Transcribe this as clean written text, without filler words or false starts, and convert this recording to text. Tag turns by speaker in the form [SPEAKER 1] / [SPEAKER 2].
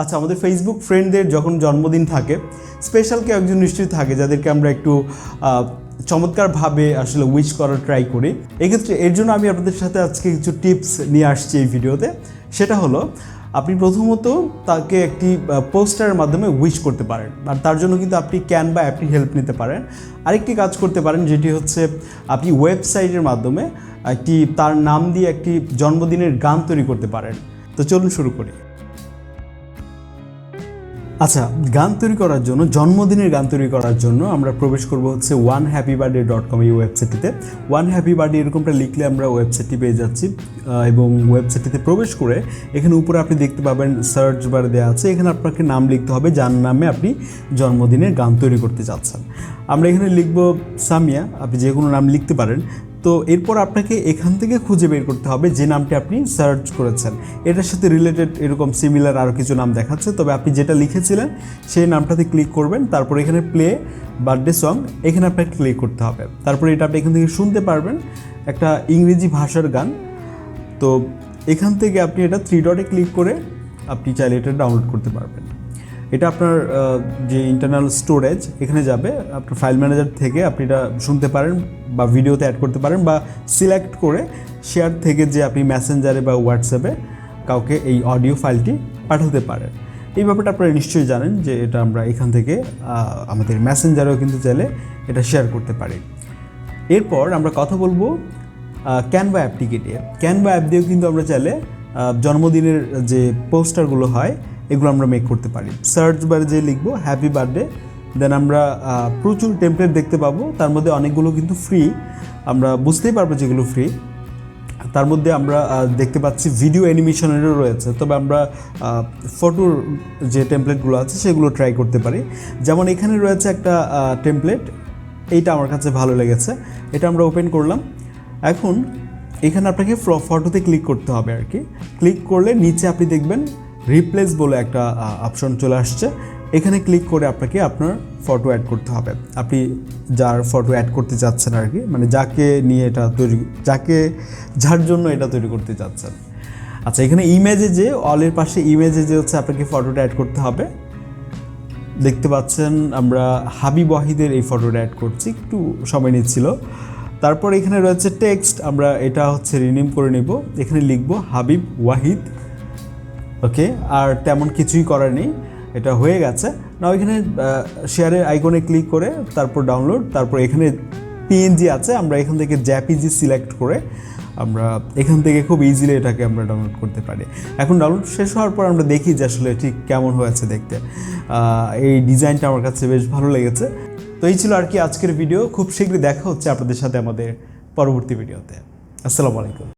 [SPEAKER 1] আচ্ছা, আমাদের ফেসবুক ফ্রেন্ডদের যখন জন্মদিন থাকে, স্পেশাল কেউ একজন নিশ্চয়ই থাকে যাদেরকে আমরা একটু চমৎকারভাবে আসলে উইশ করার ট্রাই করি। এক্ষেত্রে এর জন্য আমি আপনাদের সাথে আজকে কিছু টিপস নিয়ে আসছি এই ভিডিওতে। সেটা হলো, আপনি প্রথমত তাকে একটি পোস্টারের মাধ্যমে উইশ করতে পারেন, আর তার জন্য কিন্তু আপনি ক্যানভা অ্যাপটি হেল্প নিতে পারেন। আরেকটি কাজ করতে পারেন, যেটি হচ্ছে আপনি ওয়েবসাইটের মাধ্যমে তার নাম দিয়ে একটি জন্মদিনের গান তৈরি করতে পারেন। তো চলুন শুরু করি। আচ্ছা, গান তৈরি করার জন্য, জন্মদিনের গান তৈরি করার জন্য আমরা প্রবেশ করব হচ্ছে onehappybirthday.com এই ওয়েবসাইটটিতে। onehappybirthday এরকমটা লিখলে আমরা ওয়েবসাইটটি পেয়ে যাচ্ছি, এবং ওয়েবসাইটটিতে প্রবেশ করে এখানে উপরে আপনি দেখতে পাবেন সার্চ বার দেওয়া আছে। এখানে আপনাকে নাম লিখতে হবে যার নামে আপনি জন্মদিনের গান তৈরি করতে চাচ্ছেন। আমরা এখানে লিখব সামিয়া, আপনি যে কোনো নাম লিখতে পারেন। তো এরপর আপনাকে এখান থেকে খুঁজে বের করতে হবে যে নামটি আপনি সার্চ করেছেন। এটার সাথে রিলেটেড এরকম সিমিলার আরও কিছু নাম দেখাচ্ছে, তবে আপনি যেটা লিখেছিলেন সেই নামটাতে ক্লিক করবেন। তারপর এখানে প্লে বার্থডে সং, এখানে আপনাকে ক্লিক করতে হবে। তারপরে এটা আপনি এখান থেকে শুনতে পারবেন, একটা ইংরেজি ভাষার গান। তো এখান থেকে আপনি এটা 3 ডটে ক্লিক করে আপনি চাইলে এটা ডাউনলোড করতে পারবেন। এটা আপনার যে ইন্টারনাল স্টোরেজ এখানে যাবে, আপনার ফাইল ম্যানেজার থেকে আপনি এটা শুনতে পারেন বা ভিডিওতে অ্যাড করতে পারেন, বা সিলেক্ট করে শেয়ার থেকে যে আপনি মেসেঞ্জারে বা হোয়াটসঅ্যাপে কাউকে এই অডিও ফাইলটি পাঠাতে পারেন। এই ব্যাপারটা আপনারা নিশ্চয়ই জানেন যে এটা আমরা এখান থেকে আমাদের মেসেঞ্জারেও কিন্তু চাইলে এটা শেয়ার করতে পারি। এরপর আমরা কথা বলবো ক্যানভা অ্যাপটিকে নিয়ে। ক্যানভা অ্যাপ দিয়েও কিন্তু আমরা চাইলে জন্মদিনের যে পোস্টারগুলো হয় এগুলো আমরা মেক করতে পারি। সার্চ বারে যে লিখবো হ্যাপি বার্থডে, দেন আমরা প্রচুর টেমপ্লেট দেখতে পাবো। তার মধ্যে অনেকগুলো কিন্তু ফ্রি, আমরা বুঝতেই পারবো যেগুলো ফ্রি। তার মধ্যে আমরা দেখতে পাচ্ছি ভিডিও অ্যানিমেশনেরও রয়েছে, তবে আমরা ফটোর যে টেমপ্লেটগুলো আছে সেগুলো ট্রাই করতে পারি। যেমন এখানে রয়েছে একটা টেমপ্লেট, এইটা আমার কাছে ভালো লেগেছে, এটা আমরা ওপেন করলাম। এখন এখানে আপনাকে ফটোতে ক্লিক করতে হবে আর কি। ক্লিক করলে নিচে আপনি দেখবেন রিপ্লেস বলে একটা অপশন চলে আসছে। এখানে ক্লিক করে আপনাকে আপনার ফটো অ্যাড করতে হবে। আপনি যার ফটো অ্যাড করতে চাচ্ছেন আর কি, মানে যাকে নিয়ে এটা তৈরি, যার জন্য এটা তৈরি করতে চাচ্ছেন। আচ্ছা, এখানে ইমেজে যে অলের পাশে ইমেজে যে হচ্ছে আপনাকে ফটোটা অ্যাড করতে হবে। দেখতে পাচ্ছেন আমরা হাবিব ওয়াহিদের এই ফটোটা অ্যাড করছি, একটু সময় নিচ্ছিল। তারপর এখানে রয়েছে টেক্সট, আমরা এটা হচ্ছে রিনেম করে নেব। এখানে লিখব হাবিব ওয়াহিদ, ওকে। আর তেমন কিছুই করার নেই, এটা হয়ে গেছে। না, এখানে শেয়ারের আইকনে ক্লিক করে তারপর ডাউনলোড, তারপর এখানে পিএনজি আছে, আমরা এখান থেকে জেপিজি সিলেক্ট করে আমরা এখান থেকে খুব ইজিলি এটাকে আমরা ডাউনলোড করতে পারি। এখন ডাউনলোড শেষ হওয়ার পর আমরা দেখি যে আসলে ঠিক কেমন হয়েছে দেখতে। এই ডিজাইনটা আমার কাছে বেশ ভালো লেগেছে। তো এই ছিল আর কি আজকের ভিডিও। খুব শীঘ্রই দেখা হচ্ছে আপনাদের সাথে আমাদের পরবর্তী ভিডিওতে। আসসালামু আলাইকুম।